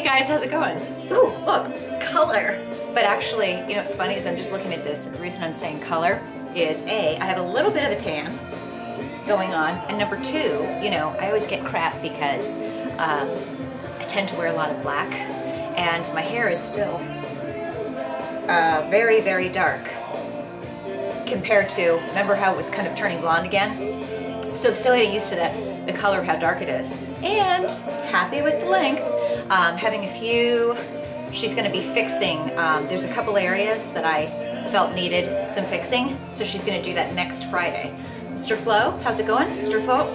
Hey guys, how's it going? Ooh, look, color. But actually, you know what's funny is I'm just looking at this, and the reason I'm saying color is A, I have a little bit of a tan going on, and number two, you know, I always get crap because I tend to wear a lot of black, and my hair is still very, very dark compared to, remember how it was kind of turning blonde again? So I'm still getting used to the color of how dark it is. And happy with the length. Having a few, she's going to be fixing, there's a couple areas that I felt needed some fixing, so she's going to do that next Friday. Mr. Flo, how's it going? Mr. Flo?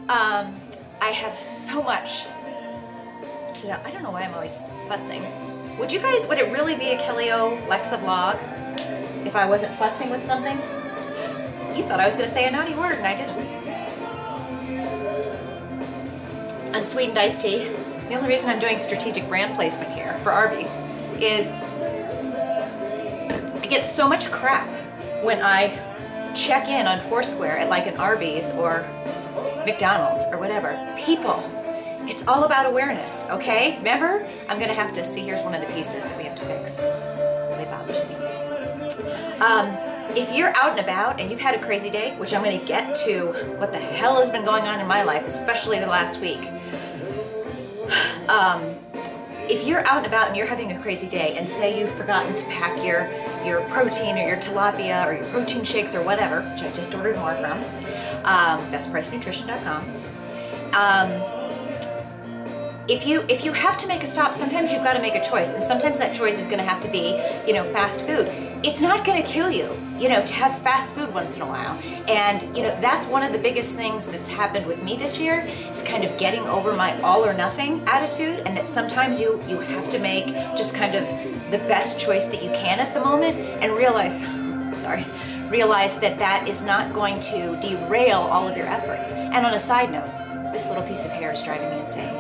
I have so much to know. I don't know why I'm always futzing. Would it really be a Kelly Olexa vlog if I wasn't futzing with something? You thought I was going to say a naughty word and I didn't. Unsweetened iced tea. The only reason I'm doing strategic brand placement here for Arby's is I get so much crap when I check in on Foursquare at like an Arby's or McDonald's or whatever. People, it's all about awareness, okay? Remember? I'm going to have to see, here's one of the pieces that we have to fix. It really bothers me. If you're out and about and you've had a crazy day, which I'm going to get to what the hell has been going on in my life, especially the last week. If you're out and about and you're having a crazy day and say you've forgotten to pack your protein or your tilapia or your protein shakes or whatever, which I just ordered more from, bestpricenutrition.com. If you have to make a stop, sometimes you've got to make a choice, and sometimes that choice is going to have to be, you know, fast food. It's not going to kill you, you know, to have fast food once in a while. And, you know, that's one of the biggest things that's happened with me this year, is kind of getting over my all or nothing attitude, and that sometimes you have to make just kind of the best choice that you can at the moment, and realize that that is not going to derail all of your efforts. And on a side note, this little piece of hair is driving me insane.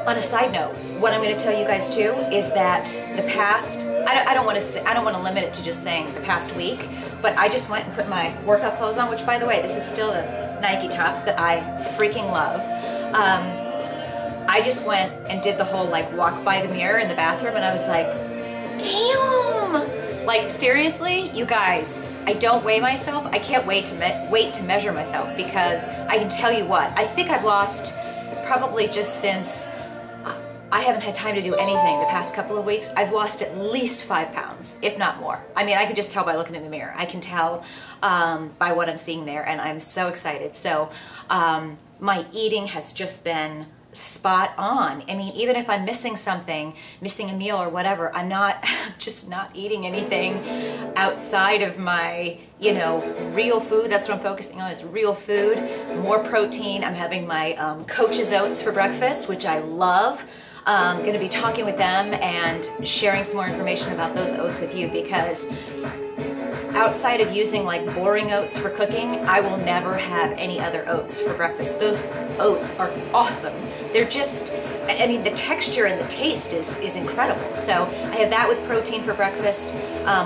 On a side note, what I'm going to tell you guys too is that the past, I don't want to limit it to just saying the past week, but I just went and put my workout clothes on, which by the way, this is still the Nike tops that I freaking love. I just went and did the whole like walk by the mirror in the bathroom, and I was like, damn! Like seriously, you guys, I don't weigh myself. I can't wait to measure myself, because I can tell you what, I think I've lost probably just since I haven't had time to do anything the past couple of weeks, I've lost at least 5 pounds, if not more. I mean, I can just tell by looking in the mirror. I can tell by what I'm seeing there, and I'm so excited. So my eating has just been spot on. I mean, even if I'm missing something, missing a meal or whatever, I'm just not eating anything outside of my, you know, real food. That's what I'm focusing on, is real food, more protein. I'm having my Coach's Oats for breakfast, which I love. I'm going to be talking with them and sharing some more information about those oats with you, because outside of using like boring oats for cooking, I will never have any other oats for breakfast. Those oats are awesome. They're just, I mean, the texture and the taste is incredible. So I have that with protein for breakfast.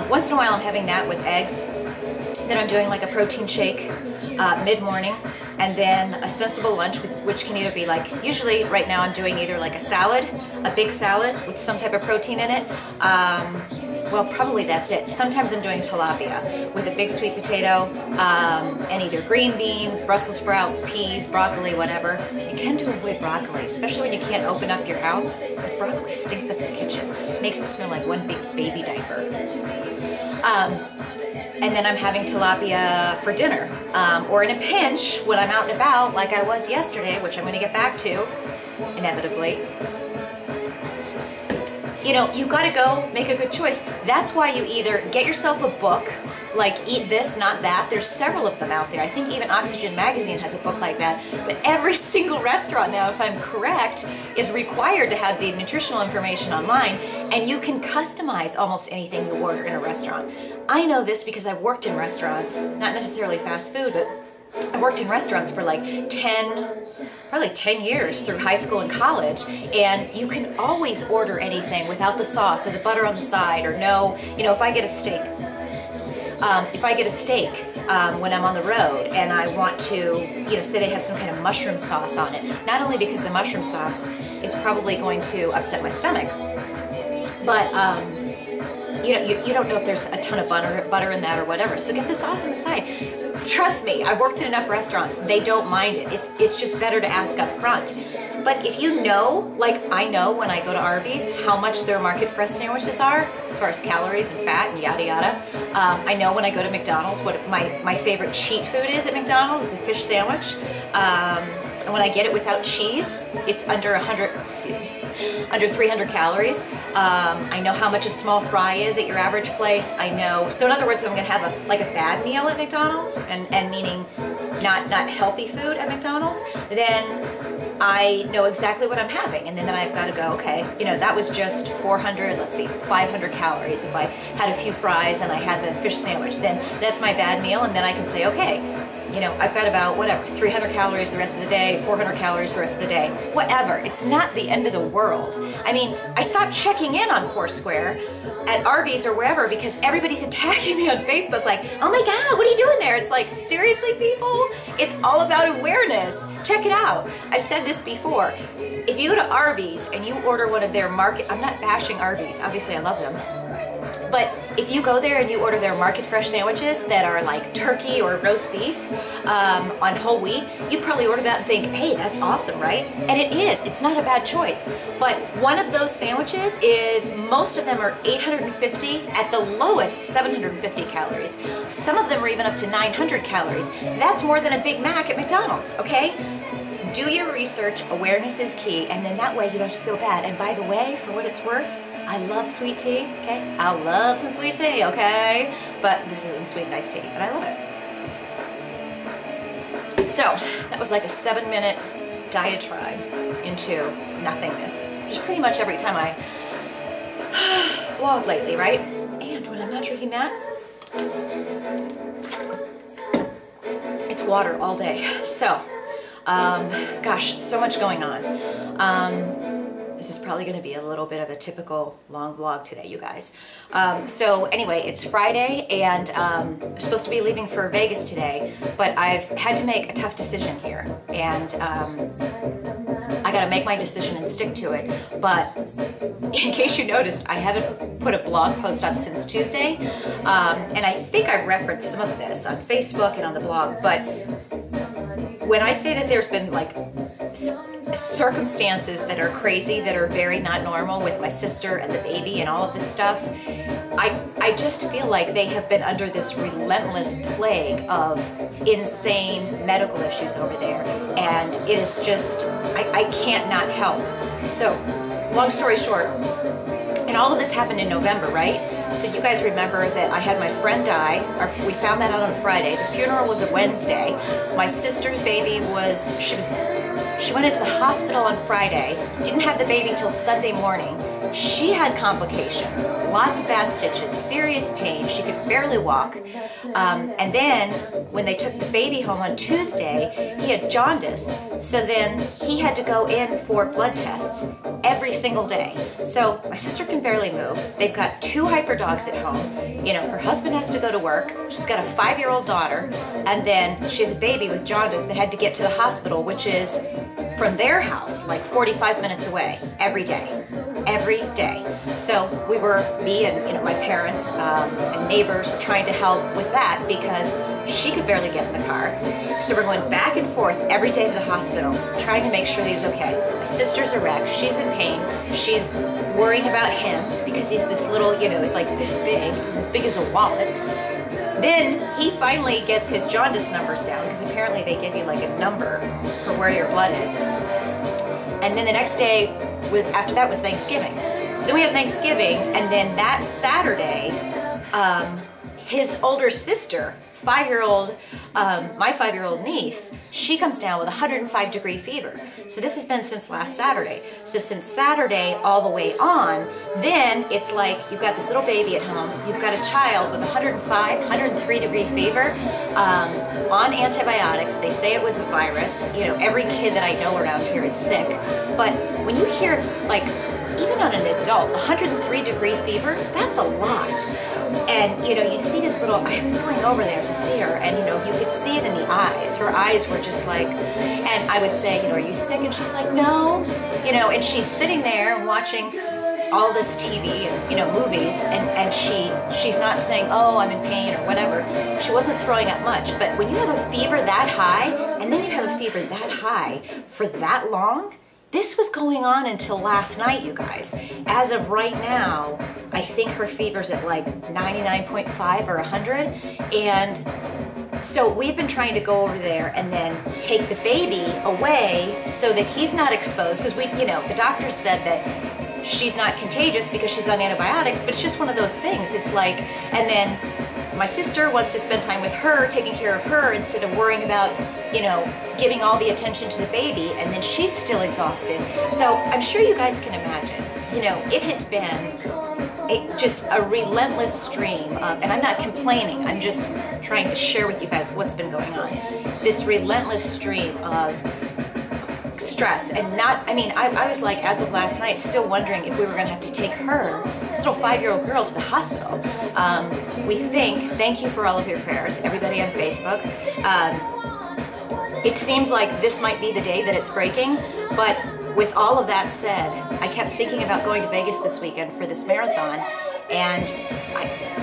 Once in a while I'm having that with eggs. Then I'm doing like a protein shake mid-morning, and then a sensible lunch, which can either be like, usually right now I'm doing either like a salad, a big salad with some type of protein in it. Well, probably that's it. Sometimes I'm doing tilapia with a big sweet potato and either green beans, Brussels sprouts, peas, broccoli, whatever. I tend to avoid broccoli, especially when you can't open up your house, because broccoli stinks up your kitchen. It makes it smell like one big baby diaper. And then I'm having tilapia for dinner. Or in a pinch, when I'm out and about, like I was yesterday, which I'm going to get back to, inevitably. You know, you gotta go make a good choice. That's why you either get yourself a book, like Eat This, Not That. There's several of them out there. I think even Oxygen Magazine has a book like that. But every single restaurant now, if I'm correct, is required to have the nutritional information online, and you can customize almost anything you order in a restaurant. I know this because I've worked in restaurants, not necessarily fast food, but I've worked in restaurants for like probably 10 years through high school and college, and you can always order anything without the sauce or the butter on the side, or no, you know, if I get a steak, If I get a steak when I'm on the road and I want to, say they have some kind of mushroom sauce on it, not only because the mushroom sauce is probably going to upset my stomach, but you don't know if there's a ton of butter in that or whatever. So get the sauce on the side. Trust me, I've worked in enough restaurants. They don't mind it. It's just better to ask up front. But if you know, like I know when I go to Arby's, how much their market fresh sandwiches are, as far as calories and fat and yada yada. I know when I go to McDonald's what my favorite cheat food is at McDonald's. It's a fish sandwich. And when I get it without cheese, it's under 300 calories. I know how much a small fry is at your average place. I know. So in other words, if I'm going to have a bad meal at McDonald's, and meaning not healthy food at McDonald's, then I know exactly what I'm having, and then I've got to go, okay, that was just 500 calories. If I had a few fries and I had the fish sandwich, then that's my bad meal, and then I can say, okay, I've got about, 300 calories the rest of the day, 400 calories the rest of the day, whatever. It's not the end of the world. I mean, I stopped checking in on Foursquare at Arby's or wherever because everybody's attacking me on Facebook like, oh my God, what are you doing there? It's like, seriously, people? It's all about awareness. Check it out. I've said this before. If you go to Arby's and you order one of their I'm not bashing Arby's, obviously I love them. But if you go there and you order their market fresh sandwiches that are like turkey or roast beef on whole wheat, you'd probably order that and think, hey, that's awesome, right? And it is. It's not a bad choice. But one of those sandwiches most of them are 850, at the lowest 750 calories. Some of them are even up to 900 calories. That's more than a Big Mac at McDonald's, okay? Do your research. Awareness is key, and then that way you don't have to feel bad. And by the way, for what it's worth, I love sweet tea, okay? I love some sweet tea, okay? But this isn't sweet and iced tea, and I love it. So, that was like a 7-minute diatribe into nothingness, which is pretty much every time I vlog lately, right? And when I'm not drinking that, it's water all day. So, gosh, so much going on. This is probably going to be a little bit of a typical long vlog today, you guys. So anyway, it's Friday, and I'm supposed to be leaving for Vegas today, but I've had to make a tough decision here, and I got to make my decision and stick to it. But in case you noticed, I haven't put a blog post up since Tuesday, and I think I've referenced some of this on Facebook and on the blog, but when I say that there's been like circumstances that are crazy, that are very not normal with my sister and the baby and all of this stuff, I just feel like they have been under this relentless plague of insane medical issues over there, and it is just, I can't not help. So, long story short, and all of this happened in November, right? So you guys remember that I had my friend die, or we found that out on Friday. The funeral was a Wednesday. My sister's baby she went into the hospital on Friday, didn't have the baby till Sunday morning. She had complications, lots of bad stitches, serious pain. She could barely walk. And then when they took the baby home on Tuesday, he had jaundice. So then he had to go in for blood tests every single day. So my sister can barely move. They've got 2 hyper dogs at home. Her husband has to go to work. She's got a 5-year-old daughter. And then she has a baby with jaundice that had to get to the hospital, which is from their house, like 45 minutes away, every day. Every day. So me and my parents and neighbors were trying to help with that because she could barely get in the car. So we're going back and forth every day to the hospital, trying to make sure he's okay. My sister's a wreck. She's in pain. She's worrying about him because he's this little, he's like this big. He's as big as a wallet. Then he finally gets his jaundice numbers down because apparently they give you like a number for where your blood is. And then the next day, after that was Thanksgiving. So then we have Thanksgiving, and then that Saturday, his older sister, 5-year-old, my 5-year-old niece, she comes down with a 105-degree fever. So this has been since last Saturday. So since Saturday all the way on, then it's like you've got this little baby at home, you've got a child with 105, 103-degree fever, on antibiotics. They say it was a virus. Every kid that I know around here is sick. But when you hear like even on an adult, 103-degree fever, that's a lot. And, you know, you see this little, I'm going over there to see her, and, you know, you could see it in the eyes. Her eyes were just like, and I would say, you know, are you sick? And she's like, no. You know, and she's sitting there and watching all this TV and, you know, movies, and she's not saying, oh, I'm in pain or whatever. She wasn't throwing up much. But when you have a fever that high, and then you have a fever that high for that long, this was going on until last night, you guys. As of right now, I think her fever's at like 99.5 or 100. And so we've been trying to go over there and then take the baby away so that he's not exposed, because we, you know, the doctors said that she's not contagious because she's on antibiotics, but it's just one of those things. It's like, and then my sister wants to spend time with her, taking care of her, instead of worrying about, you know, giving all the attention to the baby, and then she's still exhausted. So I'm sure you guys can imagine, you know, it has been just a relentless stream of, and I'm not complaining, I'm just trying to share with you guys what's been going on. This relentless stream of stress, and not, I mean, I was like, as of last night, still wondering if we were going to have to take her, this little 5-year-old girl, to the hospital. We think, thank you for all of your prayers, everybody on Facebook. It seems like this might be the day that it's breaking, but with all of that said, I kept thinking about going to Vegas this weekend for this marathon, and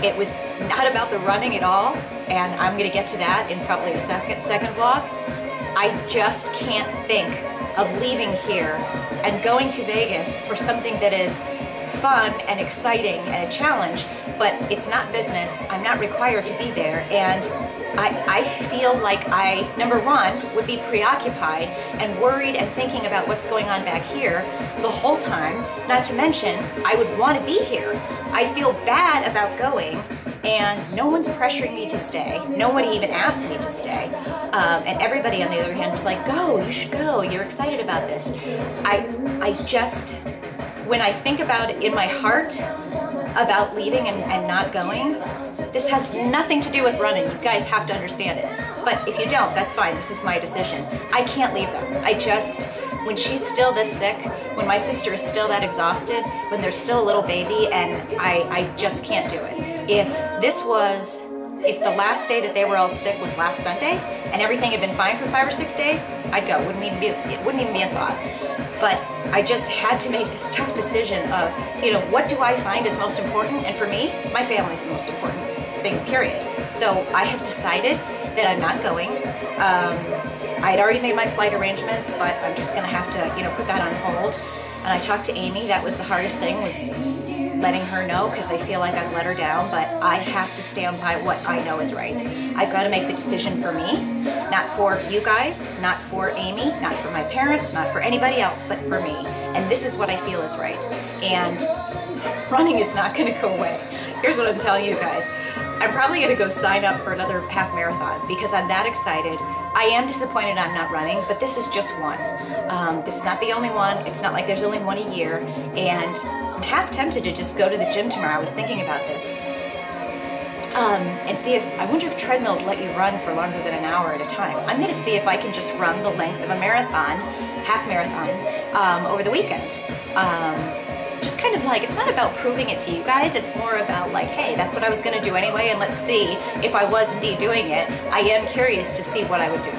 it was not about the running at all, and I'm going to get to that in probably a second vlog. I just can't think of leaving here and going to Vegas for something that is fun and exciting and a challenge, but it's not business. I'm not required to be there, and I feel like I, number one, would be preoccupied and worried and thinking about what's going on back here the whole time, not to mention I would want to be here. I feel bad about going, and no one's pressuring me to stay. Nobody even asked me to stay. And everybody on the other hand was like, go, you should go, you're excited about this. I just, when I think about it in my heart about leaving and not going, this has nothing to do with running. You guys have to understand it. But if you don't, that's fine. This is my decision. I can't leave them. I just, when she's still this sick, when my sister is still that exhausted, when there's still a little baby, and I just can't do it. If the last day that they were all sick was last Sunday, and everything had been fine for 5 or 6 days, I'd go. It wouldn't even be a thought. But I just had to make this tough decision of, you know, what do I find is most important? And for me, my family is the most important thing, period. So I have decided that I'm not going. I had already made my flight arrangements, but I'm just gonna have to, you know, put that on hold. And I talked to Amy. That was the hardest thing, was letting her know, because I feel like I've let her down, but I have to stand by what I know is right. I've got to make the decision for me, not for you guys, not for Amy, not for my parents, not for anybody else, but for me. And this is what I feel is right. And running is not going to go away. Here's what I'm telling you guys. I'm probably going to go sign up for another half marathon because I'm that excited. I am disappointed I'm not running, but this is just one. This is not the only one. It's not like there's only one a year. And I'm half tempted to just go to the gym tomorrow. I was thinking about this. And see if, I wonder if treadmills let you run for longer than an hour at a time. I'm going to see if I can just run the length of a marathon, half marathon, over the weekend. Just kind of like, it's not about proving it to you guys, it's more about like, hey, that's what I was going to do anyway, and let's see if I was indeed doing it. I am curious to see what I would do.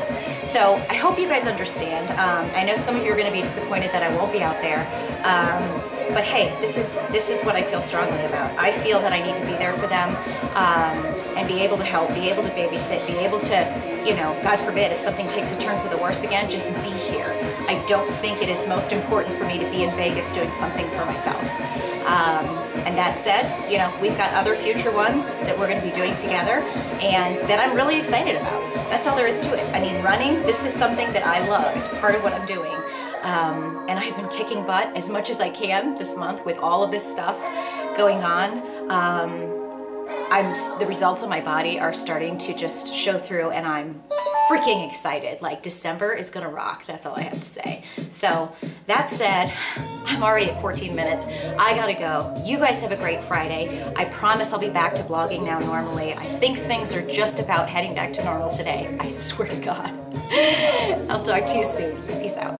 So I hope you guys understand. I know some of you are going to be disappointed that I won't be out there, but hey, this is what I feel strongly about. I feel that I need to be there for them, and be able to help, be able to babysit, be able to, you know, God forbid, if something takes a turn for the worse again, just be here. I don't think it is most important for me to be in Vegas doing something for myself. And that said, you know, we've got other future ones that we're going to be doing together and that I'm really excited about. That's all there is to it. I mean, running, this is something that I love. It's part of what I'm doing. And I've been kicking butt as much as I can this month with all of this stuff going on. The results of my body are starting to just show through, and I'm freaking excited. Like, December is gonna rock. That's all I have to say. So that said, I'm already at 14 minutes. I gotta go. You guys have a great Friday. I promise I'll be back to vlogging now normally. I think things are just about heading back to normal today. I swear to God. I'll talk to you soon. Peace out.